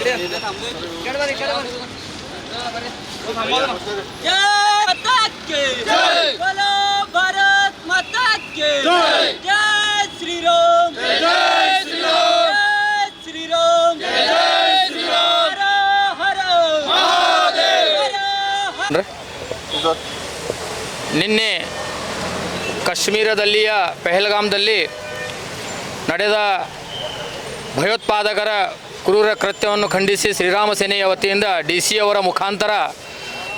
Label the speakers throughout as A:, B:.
A: बोलो भारत माता की जय श्री राम, जय श्री राम, जय श्री राम, जय श्री राम, हर हर महादेव।
B: ನಿನ್ನೆ ಕಾಶ್ಮೀರದಲ್ಲಿಯ ಪಹಲ್ಗಾಮ್ದಲ್ಲಿ ನಡೆದ ಭಯೋತ್ಪಾದಕರ ಕ್ರೂರ ಕೃತ್ಯವನ್ನು ಖಂಡಿಸಿ ಶ್ರೀರಾಮ ಸೇನೆಯ ವತಿಯಿಂದ DC ಅವರ ಮುಖಾಂತರ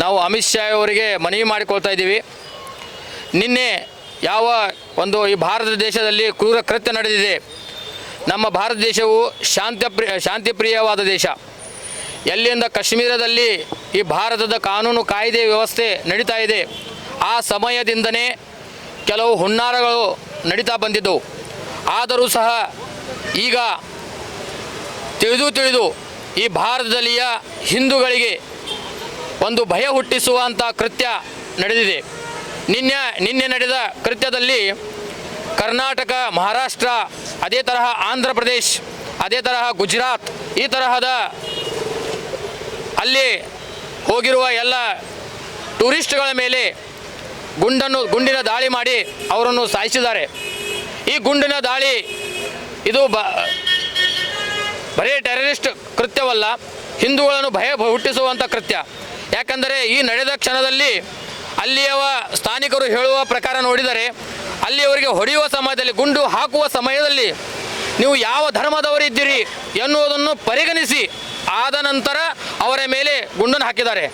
B: ನಾವು ಅಮಿತ್ ಶಾ ಅವರಿಗೆ ಮನವಿ ಮಾಡಿಕೊಳ್ತಾ ಇದ್ದೀವಿ. ನಿನ್ನೆ ಯಾವ ಒಂದು ಈ ಭಾರತ ದೇಶದಲ್ಲಿ ಕ್ರೂರ ಕೃತ್ಯ ನಡೆದಿದೆ, ನಮ್ಮ ಭಾರತ ದೇಶವು ಶಾಂತಿಪ್ರಿಯವಾದ ದೇಶ. ಎಲ್ಲಿಂದ ಕಾಶ್ಮೀರದಲ್ಲಿ ಈ ಭಾರತದ ಕಾನೂನು ಕಾಯ್ದೆ ವ್ಯವಸ್ಥೆ ನಡೀತಾ ಇದೆ, ಆ ಸಮಯದಿಂದನೇ ಕೆಲವು ಹುನ್ನಾರಗಳು ನಡೀತಾ ಬಂದಿದ್ದವು. ಆದರೂ ಸಹ ಈಗ ತಿಳಿದು ಈ ಭಾರತದಲ್ಲಿಯ ಹಿಂದೂಗಳಿಗೆ ಒಂದು ಭಯ ಹುಟ್ಟಿಸುವಂಥ ಕೃತ್ಯ ನಡೆದಿದೆ. ನಿನ್ನೆ ನಡೆದ ಕೃತ್ಯದಲ್ಲಿ ಕರ್ನಾಟಕ, ಮಹಾರಾಷ್ಟ್ರ, ಅದೇ ತರಹ ಆಂಧ್ರ ಪ್ರದೇಶ್, ಅದೇ ತರಹ ಗುಜರಾತ್, ಈ ತರಹದ ಅಲ್ಲಿ ಹೋಗಿರುವ ಎಲ್ಲ ಟೂರಿಸ್ಟ್ಗಳ ಮೇಲೆ ಗುಂಡಿನ ದಾಳಿ ಮಾಡಿ ಅವರನ್ನು ಸಾಯಿಸಿದ್ದಾರೆ. ಈ ಗುಂಡಿನ ದಾಳಿ ಇದು ಬರೀ ಟೆರರಿಸ್ಟ್ ಕೃತ್ಯವಲ್ಲ, ಹಿಂದೂಗಳನ್ನು ಭಯ ಹುಟ್ಟಿಸುವಂಥ ಕೃತ್ಯ. ಯಾಕಂದರೆ ಈ ನಡೆದ ಕ್ಷಣದಲ್ಲಿ ಅಲ್ಲಿಯವ ಸ್ಥಾನಿಕರು ಹೇಳುವ ಪ್ರಕಾರ ನೋಡಿದರೆ ಅಲ್ಲಿಯವರಿಗೆ ಹೊಡೆಯುವ ಸಮಯದಲ್ಲಿ, ಗುಂಡು ಹಾಕುವ ಸಮಯದಲ್ಲಿ ನೀವು ಯಾವ ಧರ್ಮದವರಿದ್ದೀರಿ ಎನ್ನುವುದನ್ನು ಪರಿಗಣಿಸಿ ಆದ ನಂತರ ಅವರ ಮೇಲೆ ಗುಂಡನ್ನು ಹಾಕಿದ್ದಾರೆ.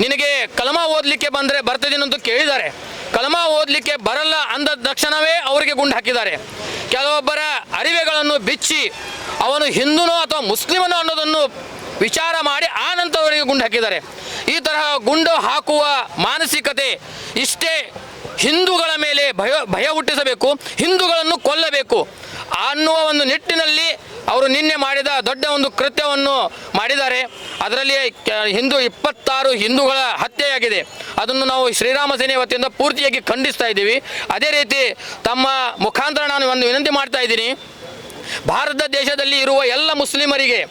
B: ನಿನಗೆ ಕಲಮಾ ಓದಲಿಕ್ಕೆ ಬರ್ತಿದ್ದೀನಂತೂ ಕೇಳಿದ್ದಾರೆ. ಕಲಮಾ ಓದಲಿಕ್ಕೆ ಬರಲ್ಲ ಅಂದ ತಕ್ಷಣವೇ ಅವರಿಗೆ ಗುಂಡು ಹಾಕಿದ್ದಾರೆ. ಕೆಲವೊಬ್ಬರ ಅರಿವೆಗಳನ್ನು ಬಿಚ್ಚಿ ಅವನು ಹಿಂದೂನೋ ಅಥವಾ ಮುಸ್ಲಿಮನೋ ಅನ್ನೋದನ್ನು ವಿಚಾರ ಮಾಡಿ ಆ ನಂತರ ಅವರಿಗೆ ಗುಂಡು ಹಾಕಿದ್ದಾರೆ. ಈ ತರಹ ಗುಂಡು ಹಾಕುವ ಮಾನಸಿಕತೆ ಇಷ್ಟೇ ಹಿಂದೂಗಳ ಮೇಲೆ ಭಯ ಹುಟ್ಟಿಸಬೇಕು, ಹಿಂದೂಗಳನ್ನು ಕೊಲ್ಲಬೇಕು ಅನ್ನುವ ಒಂದು ನಿಟ್ಟಿನಲ್ಲಿ ಅವರು ನಿನ್ನೆ ಮಾಡಿದ ದೊಡ್ಡ ಒಂದು ಕೃತ್ಯವನ್ನು ಮಾಡಿದ್ದಾರೆ. ಅದರಲ್ಲಿ 26 ಹಿಂದೂಗಳ ಹತ್ಯೆಯಾಗಿದೆ. ಅದನ್ನು ನಾವು ಶ್ರೀರಾಮ ಸೇನೆ ವತಿಯಿಂದ ಪೂರ್ತಿಯಾಗಿ ಖಂಡಿಸ್ತಾ ಇದ್ದೀವಿ. ಅದೇ ರೀತಿ ತಮ್ಮ ಮುಖಾಂತರ ನಾನು ಒಂದು ವಿನಂತಿ ಮಾಡ್ತಾ ಇದ್ದೀನಿ, ಭಾರತ ದೇಶದಲ್ಲಿ ಇರುವ ಎಲ್ಲ ಮುಸ್ಲಿಮರಿಗೆ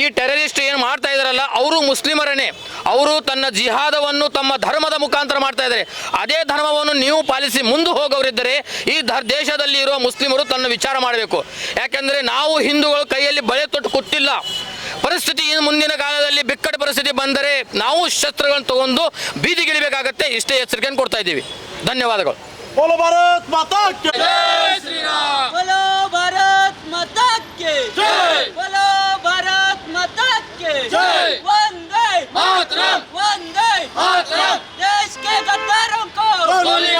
B: ಈ ಟೆರರಿಸ್ಟ್ ಏನು ಮಾಡ್ತಾ ಇದ್ದಾರಲ್ಲ ಅವರು ಮುಸ್ಲಿಮರನ್ನೇ. ಅವರು ತನ್ನ ಜಿಹಾದವನ್ನು ತಮ್ಮ ಧರ್ಮದ ಮುಖಾಂತರ ಮಾಡ್ತಾ ಇದ್ದಾರೆ. ಅದೇ ಧರ್ಮವನ್ನು ನೀವು ಪಾಲಿಸಿ ಮುಂದೆ ಹೋಗೋರಿದ್ದರೆ ಈ ದೇಶದಲ್ಲಿ ಇರುವ ಮುಸ್ಲಿಮರು ತನ್ನ ವಿಚಾರ ಮಾಡಬೇಕು. ಯಾಕೆಂದರೆ ನಾವು ಹಿಂದೂಗಳು ಕೈಯಲ್ಲಿ ಬಳೆ ತೊಟ್ಟು ಕೂತಿಲ್ಲ. ಪರಿಸ್ಥಿತಿ ಮುಂದಿನ ಕಾಲದಲ್ಲಿ ಬಿಕ್ಕಟ್ಟು ಪರಿಸ್ಥಿತಿ ಬಂದರೆ ನಾವು ಶಸ್ತ್ರಗಳನ್ನು ತಗೊಂಡು ಬೀದಿಗಿಳಿಬೇಕಾಗತ್ತೆ. ಇಷ್ಟೇ ಎಚ್ಚರಿಕೆಯನ್ನು ಕೊಡ್ತಾ ಇದ್ದೀವಿ. ಧನ್ಯವಾದಗಳು.
C: बोलो भारत माता की
A: जय श्री राम, बोलो भारत माता की जय, बोलो भारत माता की जय, वंदे मातरम, वंदे मातरम, देश के गद्दारों को गोली